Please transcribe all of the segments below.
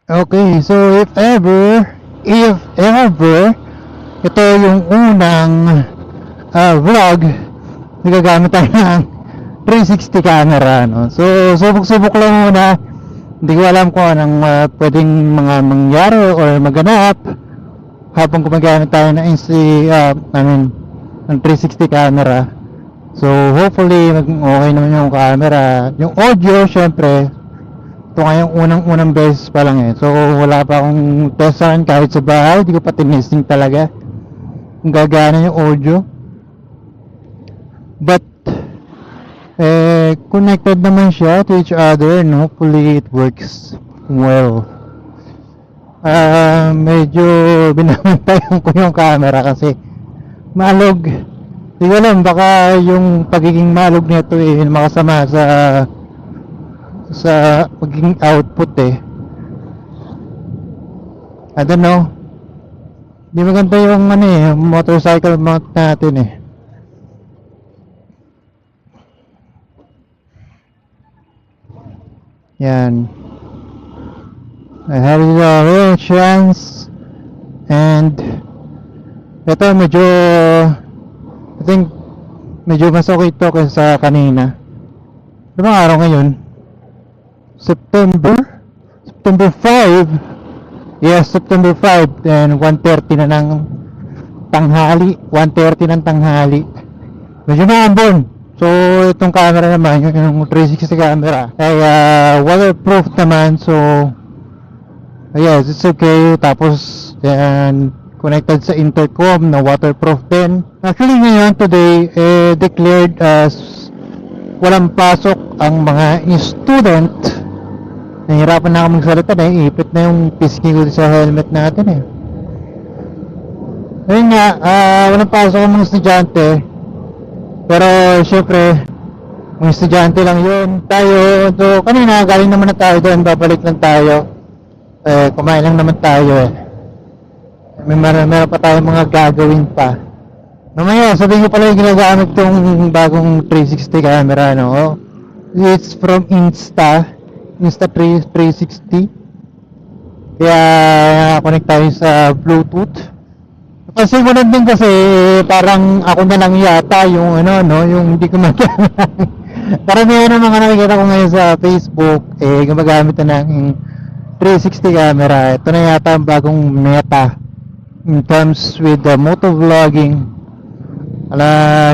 Okay, so if ever, ito yung unang vlog na gagamit tayo ng 360 camera, no? So, subok-subok lang muna. Hindi ko alam kung anong pwedeng mga mangyari or maganap habang gumagamit tayo ng ng 360 camera. So, hopefully, okay naman yung camera. Yung audio, syempre, ito nga yung unang beses pa lang eh. So wala pa akong testan kahit sa bahay. Hindi ko pa tinesting talaga kung gagana yung audio. But connected naman siya to each other and hopefully it works well. Medyo binabantayan ko yung camera kasi malog. Hindi ko alam, baka yung pagiging malog nito makasama sa pagiging output eh. I don't know. Hindi maganda yung motorcycle mount natin eh. Yan. I have a real chance and ito medyo I think medyo mas okay ito kaysa kanina. Ano bang araw ngayon? September 5. Yes, September 5 and 1:30 na ng tanghali. 1:30 ng tanghali. Medyo maambon. So, itong camera naman, yung 360 camera, ay waterproof naman. So, yes, it's okay. Tapos, yan, connected sa intercom na waterproof din. Actually, ngayon, today, declared as walang pasok ang mga student. Nahihirapan na ako magsalita, naiipit na yung pisngi ko sa helmet natin eh. Ayun nga, walang pasok ang mga estudyante. Pero syempre, mga estudyante lang yun. Tayo, so kanina galing naman na tayo doon, babalik lang tayo. Kumain lang naman tayo eh. Meron pa tayong mga gagawin pa. Mamaya, sabihin ko pala yung ginagamit tong bagong 360 camera, no? It's from Insta360. Kaya connect tayo sa Bluetooth. Kasi mo din kasi parang ako na lang yata yung yung hindi ko magamit. Karamihan ng mga nakikita ko ngayon sa Facebook gumagamit na ng 360 camera. Ito na yata ang bagong meta in terms with the motovlogging.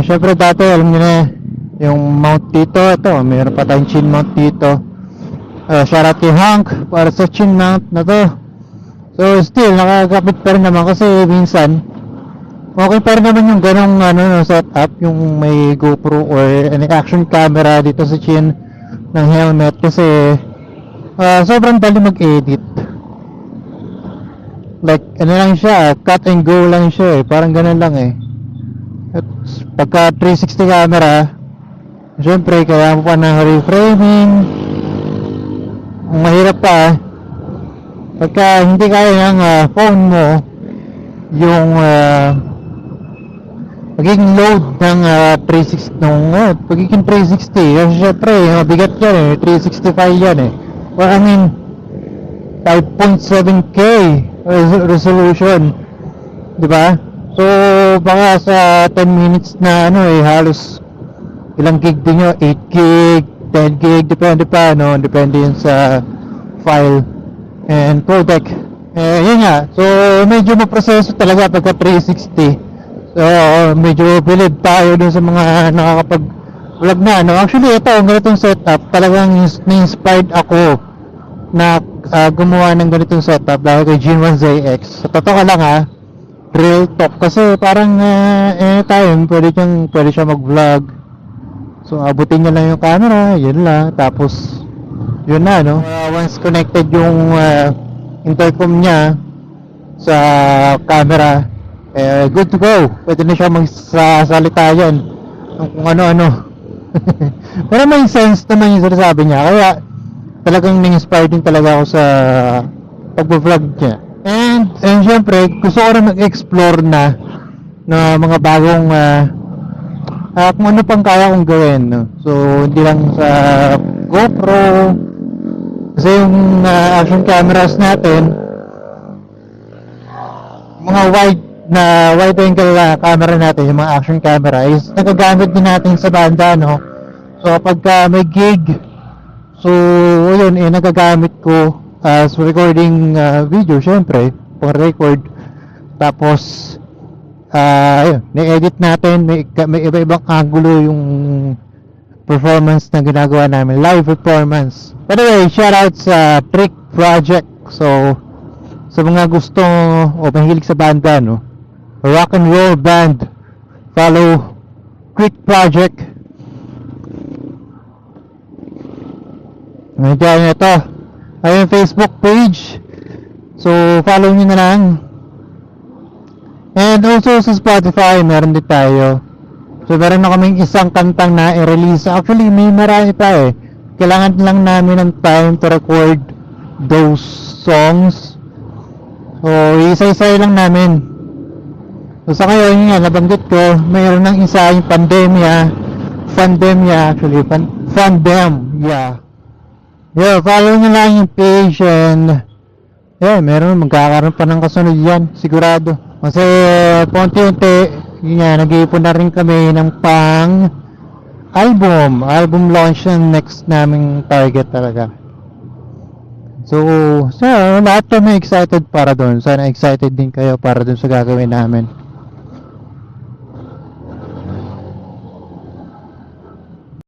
Syempre dati alam niyo na yung mount dito, ito mayroon pa tayong chin mount dito. Shout out kay Hank para sa chin mount na to. So still nakakapit pa rin naman kasi minsan okay pa rin naman yung ganong setup, yung may GoPro or an action camera dito sa chin ng helmet kasi sobrang dali mag-edit. Like lang siya, cut and go lang siya eh, parang ganun lang eh. At pagka 360 camera, syempre kaya mo pa ng reframing. Ang mahirap pa pagka hindi kaya ng phone mo yung pagiging load ng 360 pagiging 360 kasi syempre mabigat yan eh, 365 yan eh, or I mean 5.7K resolution, di ba? So baka sa 10 minutes na halos ilang gig din nyo, 8 gig 10 gig, depende pa depende yun sa file and codec. Yun nga, so medyo maproseso talaga pagka 360. So medyo bilib tayo dun sa mga nakakapag-vlog na Actually ito, ganitong setup talagang na-inspired ako na gumawa ng ganitong setup dahil kay G1ZX. Sa totoo lang real talk kasi parang anytime pwede siya mag-vlog. So abutin niya lang yung camera, yun lang, tapos yun na once connected yung intercom niya sa camera, good to go. Pwede na siya magsasalita yan kung ano-ano. Pero may sense naman yung sinasabi niya, kaya talagang na-inspired din talaga ako sa pag-vlog niya. And syempre gusto ko rin mag-explore na mga bagong kung ano pang kaya kong gawin, So hindi lang sa GoPro, Kasi yung action cameras natin, mga wide angle camera natin, yung mga action camera is nagagamit din natin sa banda, no? So pagka may gig, so yun, nagagamit ko as recording video, syempre, pang record. Tapos yun, ni-edit natin, may iba-ibang angulo yung performance na ginagawa namin, live performance. By the way, shout out sa Trick Project. So sa mga gusto o mahilig sa banda, no, rock and roll band, follow Trick Project. Nandiyan nyo ito, ayun, Facebook page, so follow nyo na lang. And also sa Spotify, meron din tayo. So meron na kaming isang kantang na i-release. Actually, may marami pa eh. Kailangan lang namin ng time to record those songs. So, isa-isa lang namin. So, sa ngayon, yun nga, nabanggit ko, mayroon ng isa yung Fandemia actually, Fandem, yeah. Yeah, follow nyo lang yung page and yeah, meron, magkakaroon pa ng kasunod yan, sigurado. Kasi, punti-unti, yun nga, nag-iipon na rin kami ng pang album launch yung next naming target talaga. So, lahat kami excited para doon. Sana excited din kayo para doon sa gagawin namin.